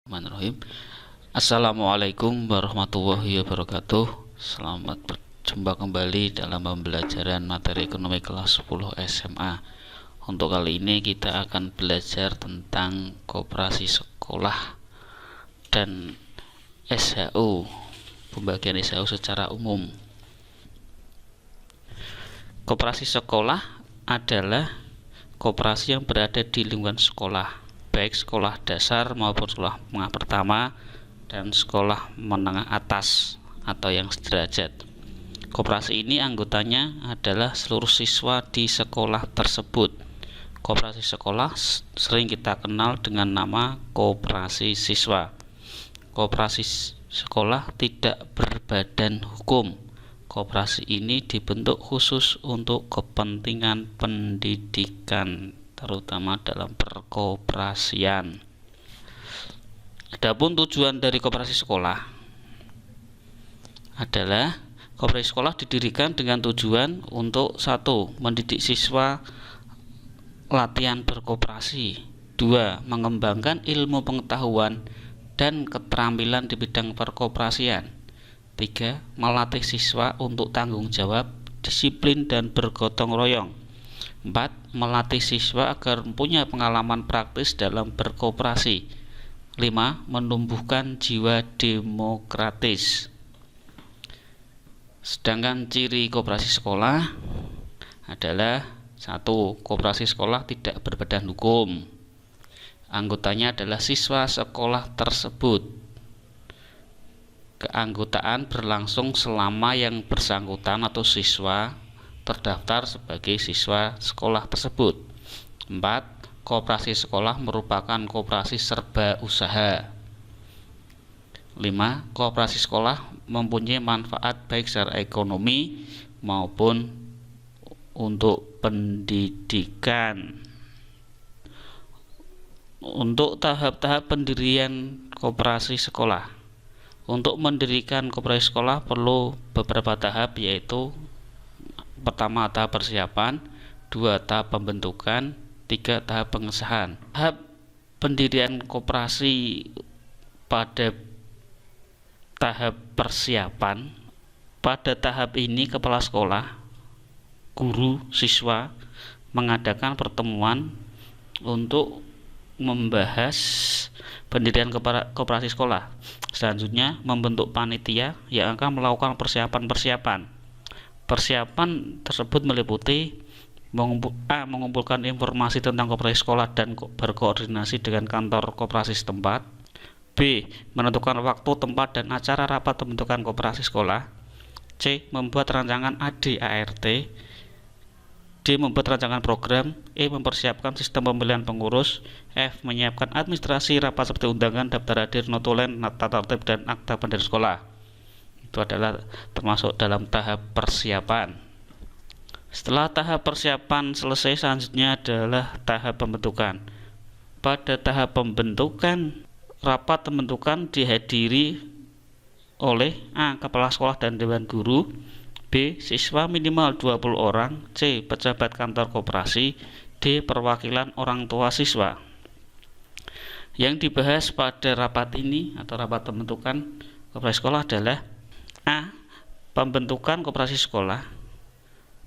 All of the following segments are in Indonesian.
Bismillahirrahmanirrahim. Assalamualaikum warahmatullahi wabarakatuh. Selamat berjumpa kembali dalam pembelajaran materi ekonomi kelas 10 SMA. Untuk kali ini kita akan belajar tentang koperasi sekolah dan SHU, pembagian SHU secara umum. Koperasi sekolah adalah koperasi yang berada di lingkungan sekolah, baik sekolah dasar maupun sekolah menengah pertama dan sekolah menengah atas atau yang sederajat. Koperasi ini anggotanya adalah seluruh siswa di sekolah tersebut. Koperasi sekolah sering kita kenal dengan nama koperasi siswa. Koperasi sekolah tidak berbadan hukum. Koperasi ini dibentuk khusus untuk kepentingan pendidikan, terutama dalam perkoperasian. Adapun tujuan dari koperasi sekolah adalah koperasi sekolah didirikan dengan tujuan untuk 1. Mendidik siswa latihan berkoperasi, 2. Mengembangkan ilmu pengetahuan dan keterampilan di bidang perkoperasian, 3. Melatih siswa untuk tanggung jawab, disiplin dan bergotong royong, 4. Melatih siswa agar mempunyai pengalaman praktis dalam berkoperasi, 5. Menumbuhkan jiwa demokratis. Sedangkan ciri koperasi sekolah adalah 1. Koperasi sekolah tidak berbadan hukum. Anggotanya adalah siswa sekolah tersebut. Keanggotaan berlangsung selama yang bersangkutan atau siswa terdaftar sebagai siswa sekolah tersebut. 4. Koperasi sekolah merupakan koperasi serba usaha. 5. Koperasi sekolah mempunyai manfaat baik secara ekonomi maupun untuk pendidikan. Untuk tahap-tahap pendirian koperasi sekolah. Untuk mendirikan koperasi sekolah perlu beberapa tahap, yaitu pertama tahap persiapan, 2 tahap pembentukan, 3 tahap pengesahan. Tahap pendirian koperasi pada tahap persiapan. Pada tahap ini kepala sekolah, guru, siswa mengadakan pertemuan untuk membahas pendirian koperasi sekolah. Selanjutnya membentuk panitia yang akan melakukan persiapan-persiapan. Persiapan tersebut meliputi mengumpulkan informasi tentang koperasi sekolah dan berkoordinasi dengan kantor koperasi setempat. B. Menentukan waktu, tempat, dan acara rapat pembentukan koperasi sekolah. C. Membuat rancangan ADART. D. Membuat rancangan program. E. Mempersiapkan sistem pemilihan pengurus. F. Menyiapkan administrasi rapat seperti undangan, daftar hadir, notulen, tata tertib, dan akta pendirian sekolah. Itu adalah termasuk dalam tahap persiapan. Setelah tahap persiapan selesai, selanjutnya adalah tahap pembentukan. Pada tahap pembentukan, rapat pembentukan dihadiri oleh A. Kepala sekolah dan dewan guru, B. Siswa minimal 20 orang, C. Pejabat kantor koperasi, D. Perwakilan orang tua siswa. Yang dibahas pada rapat ini atau rapat pembentukan koperasi sekolah adalah A. Pembentukan koperasi sekolah,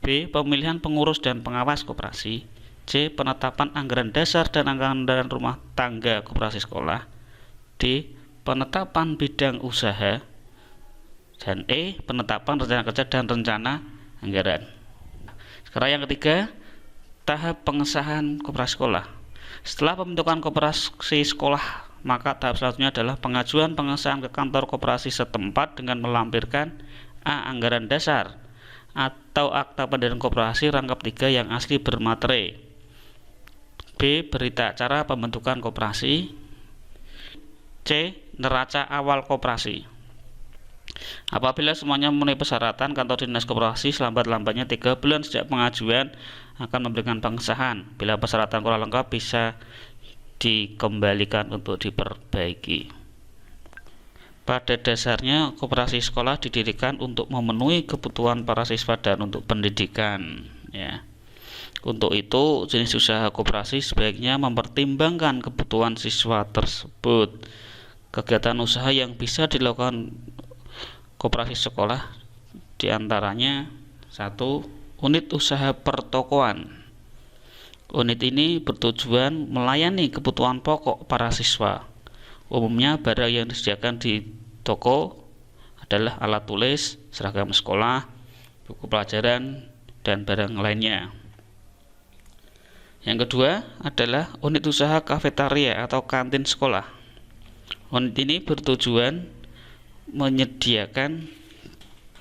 B. Pemilihan pengurus dan pengawas koperasi, C. Penetapan anggaran dasar dan anggaran rumah tangga koperasi sekolah, D. Penetapan bidang usaha, dan E. Penetapan rencana kerja dan rencana anggaran. Sekarang yang ketiga, tahap pengesahan koperasi sekolah. Setelah pembentukan koperasi sekolah, maka tahap selanjutnya adalah pengajuan pengesahan ke kantor koperasi setempat dengan melampirkan A. Anggaran dasar atau akta pendirian koperasi rangkap 3 yang asli bermaterai, B. Berita acara pembentukan koperasi, C. Neraca awal koperasi. Apabila semuanya memenuhi persyaratan, kantor dinas koperasi selambat-lambatnya 3 bulan sejak pengajuan akan memberikan pengesahan. Bila persyaratan kurang lengkap, bisa dikembalikan untuk diperbaiki. Pada dasarnya, koperasi sekolah didirikan untuk memenuhi kebutuhan para siswa dan untuk pendidikan, ya. Untuk itu, jenis usaha koperasi sebaiknya mempertimbangkan kebutuhan siswa tersebut. Kegiatan usaha yang bisa dilakukan koperasi sekolah diantaranya: 1. Unit usaha pertokoan. Unit ini bertujuan melayani kebutuhan pokok para siswa. Umumnya barang yang disediakan di toko adalah alat tulis, seragam sekolah, buku pelajaran, dan barang lainnya. Yang kedua adalah unit usaha kafetaria atau kantin sekolah. Unit ini bertujuan menyediakan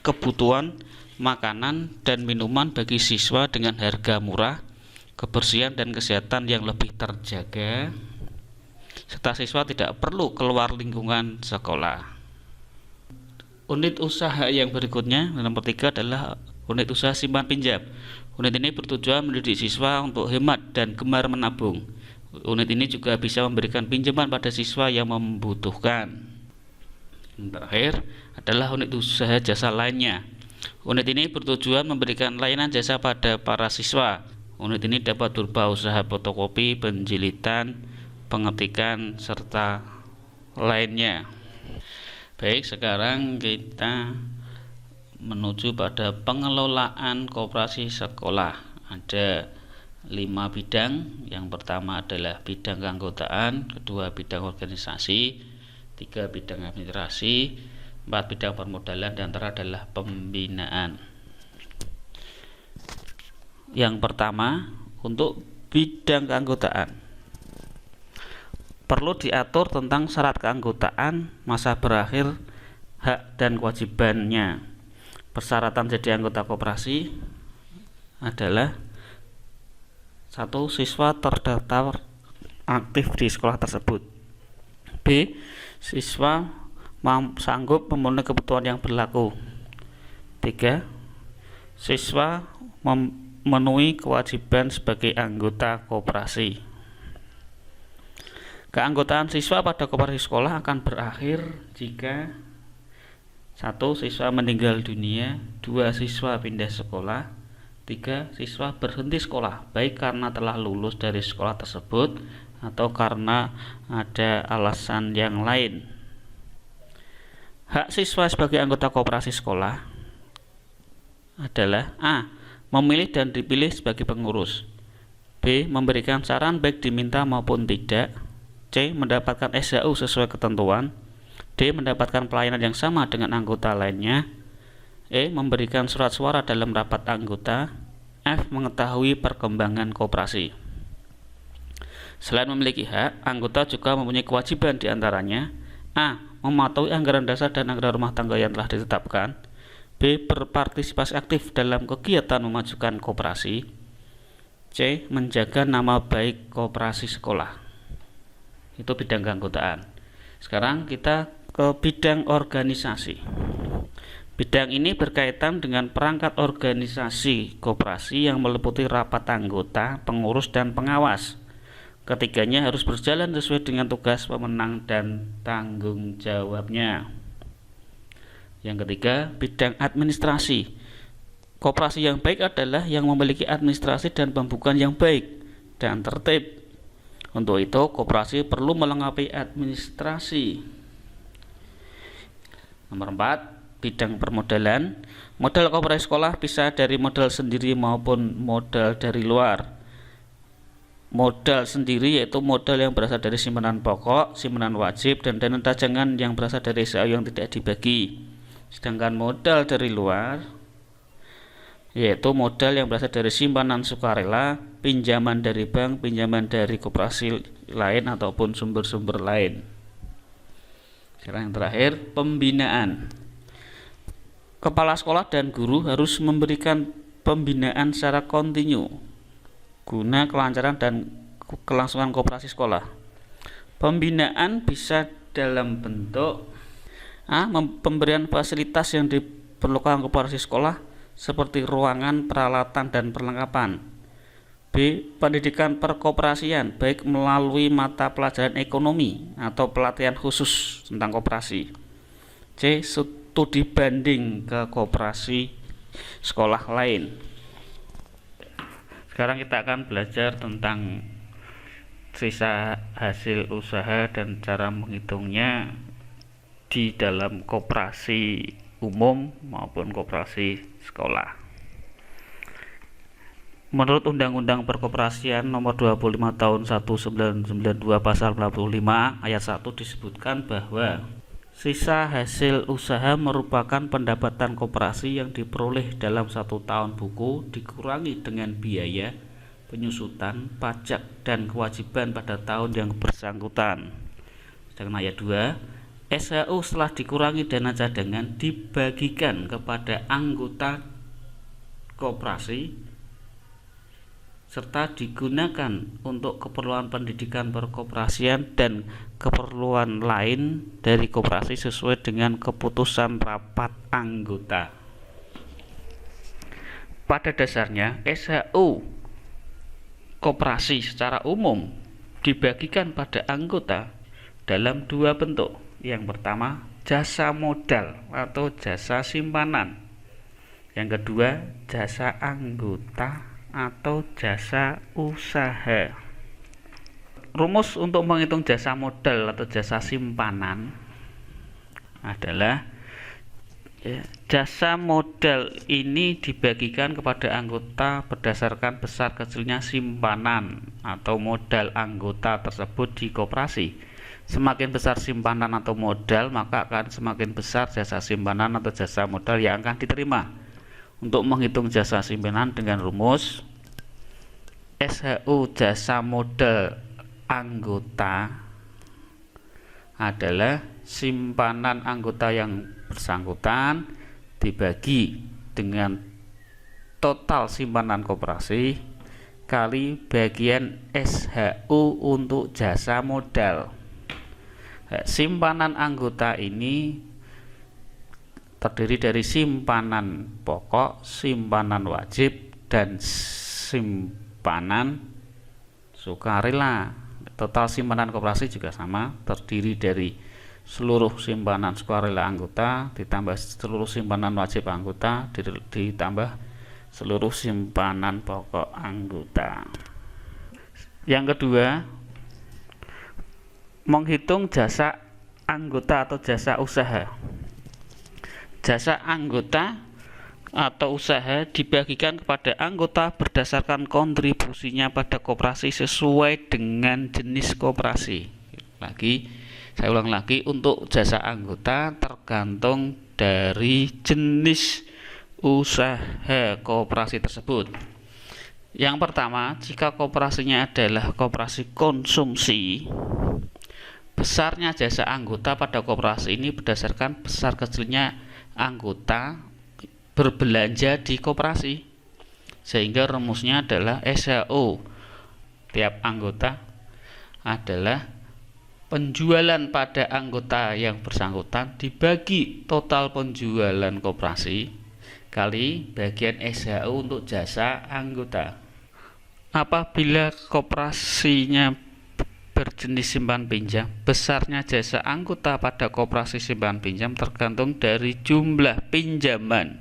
kebutuhan makanan dan minuman bagi siswa dengan harga murah, kebersihan dan kesehatan yang lebih terjaga, serta siswa tidak perlu keluar lingkungan sekolah. Unit usaha yang berikutnya, nomor 3, adalah unit usaha simpan pinjam. Unit ini bertujuan mendidik siswa untuk hemat dan gemar menabung. Unit ini juga bisa memberikan pinjaman pada siswa yang membutuhkan. Yang terakhir adalah unit usaha jasa lainnya. Unit ini bertujuan memberikan layanan jasa pada para siswa. Unit ini dapat berupa usaha fotokopi, penjilitan, pengetikan, serta lainnya. Baik, sekarang kita menuju pada pengelolaan koperasi sekolah. Ada 5 bidang. Yang pertama adalah bidang keanggotaan, kedua bidang organisasi, 3 bidang administrasi, 4 bidang permodalan, dan terakhir adalah pembinaan. Yang pertama, untuk bidang keanggotaan, perlu diatur tentang syarat keanggotaan, masa berakhir, hak dan kewajibannya. Persyaratan jadi anggota koperasi adalah: 1. Siswa terdaftar aktif di sekolah tersebut. B. Siswa sanggup memenuhi kebutuhan yang berlaku. 3. Siswa memenuhi kewajiban sebagai anggota koperasi. Keanggotaan siswa pada koperasi sekolah akan berakhir jika: 1. Siswa meninggal dunia, 2. Siswa pindah sekolah, 3. Siswa berhenti sekolah, baik karena telah lulus dari sekolah tersebut atau karena ada alasan yang lain. Hak siswa sebagai anggota koperasi sekolah adalah: A. Memilih dan dipilih sebagai pengurus, B. Memberikan saran baik diminta maupun tidak, C. Mendapatkan SHU sesuai ketentuan, D. Mendapatkan pelayanan yang sama dengan anggota lainnya, E. Memberikan surat suara dalam rapat anggota, F. Mengetahui perkembangan koperasi. Selain memiliki hak, anggota juga mempunyai kewajiban diantaranya: A. Mematuhi anggaran dasar dan anggaran rumah tangga yang telah ditetapkan, B. Berpartisipasi aktif dalam kegiatan memajukan koperasi, C. Menjaga nama baik koperasi sekolah. Itu bidang keanggotaan. Sekarang kita ke bidang organisasi. Bidang ini berkaitan dengan perangkat organisasi koperasi yang meliputi rapat anggota, pengurus, dan pengawas. Ketiganya harus berjalan sesuai dengan tugas, wewenang, dan tanggung jawabnya. Yang ketiga, bidang administrasi. Koperasi yang baik adalah yang memiliki administrasi dan pembukuan yang baik dan tertib. Untuk itu, koperasi perlu melengkapi administrasi. Nomor 4, bidang permodalan. Modal koperasi sekolah bisa dari modal sendiri maupun modal dari luar. Modal sendiri yaitu modal yang berasal dari simpanan pokok, simpanan wajib, dan dana tajangan yang berasal dari SHU yang tidak dibagi. Sedangkan modal dari luar yaitu modal yang berasal dari simpanan sukarela, pinjaman dari bank, pinjaman dari koperasi lain, ataupun sumber-sumber lain. Sekarang yang terakhir, pembinaan. Kepala sekolah dan guru harus memberikan pembinaan secara kontinu guna kelancaran dan kelangsungan koperasi sekolah. Pembinaan bisa dalam bentuk: A. Pemberian fasilitas yang diperlukan koperasi sekolah seperti ruangan, peralatan, dan perlengkapan. B. Pendidikan perkoperasian baik melalui mata pelajaran ekonomi atau pelatihan khusus tentang koperasi. C. Studi banding ke koperasi sekolah lain. Sekarang kita akan belajar tentang sisa hasil usaha dan cara menghitungnya di dalam koperasi umum maupun koperasi sekolah. Menurut Undang-Undang Perkoperasian Nomor 25 Tahun 1992 Pasal 45 Ayat 1 disebutkan bahwa sisa hasil usaha merupakan pendapatan koperasi yang diperoleh dalam 1 tahun buku dikurangi dengan biaya, penyusutan, pajak, dan kewajiban pada tahun yang bersangkutan. Sedangkan ayat 2, SHU setelah dikurangi dana cadangan dibagikan kepada anggota koperasi serta digunakan untuk keperluan pendidikan perkoperasian dan keperluan lain dari koperasi sesuai dengan keputusan rapat anggota. Pada dasarnya, SHU koperasi secara umum dibagikan pada anggota dalam 2 bentuk. Yang pertama, jasa modal atau jasa simpanan. Yang kedua, jasa anggota atau jasa usaha. Rumus untuk menghitung jasa modal atau jasa simpanan adalah jasa modal ini dibagikan kepada anggota berdasarkan besar kecilnya simpanan atau modal anggota tersebut di koperasi. Semakin besar simpanan atau modal, maka akan semakin besar jasa simpanan atau jasa modal yang akan diterima. Untuk menghitung jasa simpanan dengan rumus SHU jasa modal anggota adalah simpanan anggota yang bersangkutan dibagi dengan total simpanan koperasi kali bagian SHU untuk jasa modal. Simpanan anggota ini terdiri dari simpanan pokok, simpanan wajib, dan simpanan sukarela. Total simpanan koperasi juga sama, terdiri dari seluruh simpanan sukarela anggota ditambah seluruh simpanan wajib anggota ditambah seluruh simpanan pokok anggota. Yang kedua, menghitung jasa anggota atau jasa usaha. Jasa anggota atau usaha dibagikan kepada anggota berdasarkan kontribusinya pada koperasi sesuai dengan jenis koperasi. Saya ulang lagi, untuk jasa anggota tergantung dari jenis usaha koperasi tersebut. Yang pertama, jika koperasinya adalah koperasi konsumsi, besarnya jasa anggota pada koperasi ini berdasarkan besar kecilnya anggota berbelanja di koperasi, sehingga rumusnya adalah SHU tiap anggota adalah penjualan pada anggota yang bersangkutan dibagi total penjualan koperasi kali bagian SHU untuk jasa anggota. Apabila koperasinya berjenis simpan pinjam, besarnya jasa anggota pada koperasi simpan pinjam tergantung dari jumlah pinjaman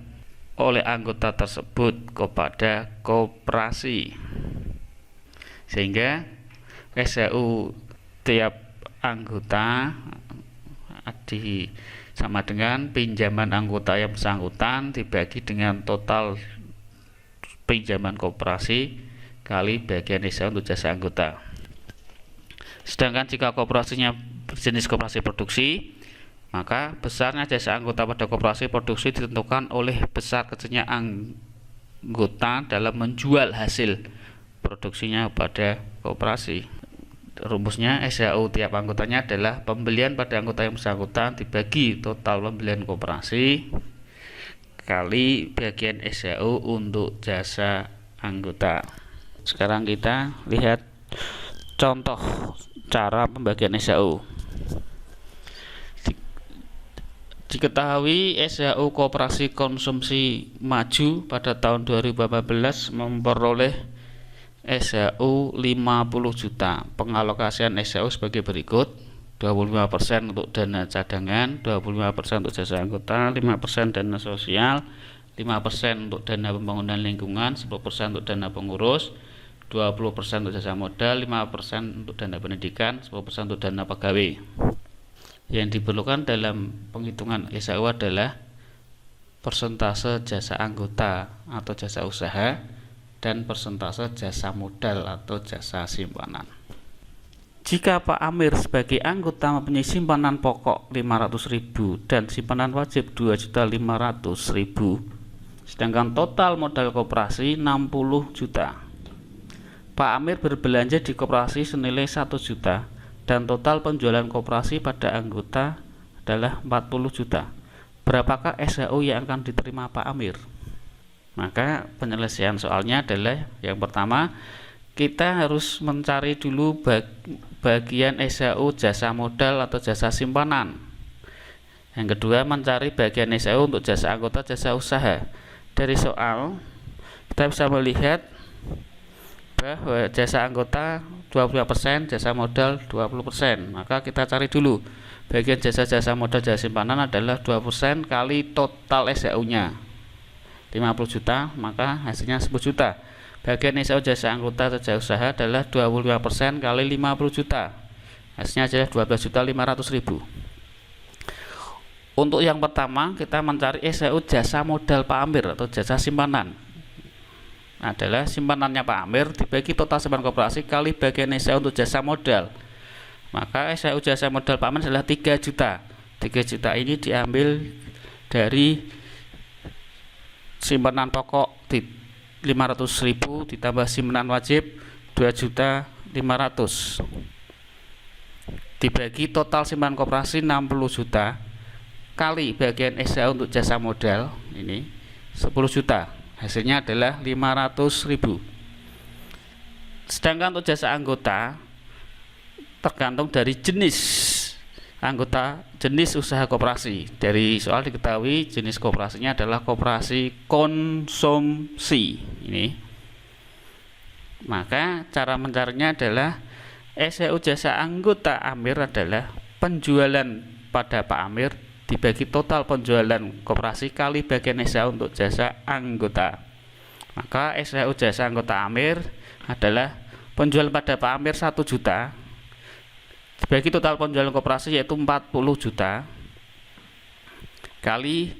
oleh anggota tersebut kepada koperasi, sehingga SHU tiap anggota sama dengan pinjaman anggota yang bersangkutan dibagi dengan total pinjaman koperasi kali bagian SHU untuk jasa anggota. Sedangkan jika koperasinya berjenis koperasi produksi, maka besarnya jasa anggota pada koperasi produksi ditentukan oleh besar kecilnya anggota dalam menjual hasil produksinya pada koperasi. Rumusnya SHU tiap anggotanya adalah pembelian pada anggota yang bersangkutan dibagi total pembelian koperasi kali bagian SHU untuk jasa anggota. Sekarang kita lihat contoh cara pembagian SHU. Diketahui SHU Koperasi Konsumsi Maju pada tahun 2014 memperoleh SHU 50 juta. Pengalokasian SHU sebagai berikut: 25% untuk dana cadangan, 25% untuk jasa anggota, 5% dana sosial, 5% untuk dana pembangunan lingkungan, 10% untuk dana pengurus, 20% untuk jasa modal, 5% untuk dana pendidikan, 10% untuk dana pegawai. Yang diperlukan dalam penghitungan SHU adalah persentase jasa anggota atau jasa usaha dan persentase jasa modal atau jasa simpanan. Jika Pak Amir sebagai anggota mempunyai simpanan pokok 500.000 dan simpanan wajib 2.500.000, sedangkan total modal koperasi 60 juta. Pak Amir berbelanja di koperasi senilai 1 juta dan total penjualan koperasi pada anggota adalah 40 juta. Berapakah SHU yang akan diterima Pak Amir? Maka penyelesaian soalnya adalah yang pertama, kita harus mencari dulu bagian SHU jasa modal atau jasa simpanan. Yang kedua, mencari bagian SHU untuk jasa anggota jasa usaha. Dari soal kita bisa melihat bahwa jasa anggota 25%, jasa modal 20%. Maka kita cari dulu bagian jasa modal jasa simpanan adalah 2% kali total SHU-nya 50 juta, maka hasilnya 10 juta. Bagian SHU jasa anggota atau jasa usaha adalah 25% kali 50 juta, hasilnya adalah 12.500.000. Untuk yang pertama, kita mencari SHU jasa modal Pak Amir atau jasa simpanan. Adalah simpanannya Pak Amir dibagi total simpanan koperasi kali bagian SHU untuk jasa modal. Maka SHU jasa modal Pak Amir adalah 3 juta. 3 juta ini diambil dari simpanan pokok 500.000 ditambah simpanan wajib 2.500.000 dibagi total simpanan koperasi 60 juta kali bagian SHU untuk jasa modal ini 10 juta, hasilnya adalah 500.000. Sedangkan untuk jasa anggota tergantung dari jenis anggota, jenis usaha koperasi. Dari soal diketahui jenis koperasinya adalah koperasi konsumsi ini. Maka cara mencarinya adalah SHU jasa anggota Amir adalah penjualan pada Pak Amir dibagi total penjualan koperasi kali bagian SHU untuk jasa anggota. Maka SHU jasa anggota Amir adalah penjualan pada Pak Amir 1 juta dibagi total penjualan koperasi yaitu 40 juta kali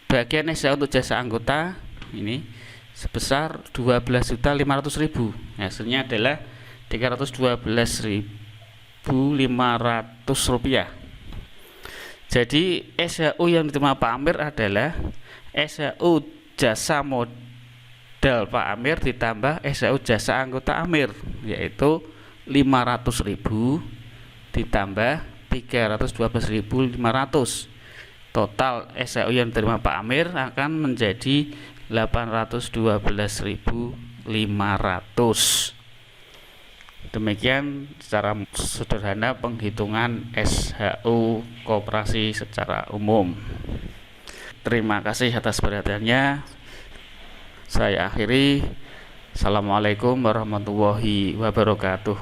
bagian SHU untuk jasa anggota ini sebesar 12.500.000, hasilnya adalah 312.500 rupiah. Jadi SHU yang diterima Pak Amir adalah SHU jasa modal Pak Amir ditambah SHU jasa anggota Amir, yaitu 500.000 ditambah 312.500. Total SHU yang diterima Pak Amir akan menjadi 812.500. Demikian secara sederhana penghitungan SHU koperasi secara umum. Terima kasih atas perhatiannya. Saya akhiri. Assalamualaikum warahmatullahi wabarakatuh.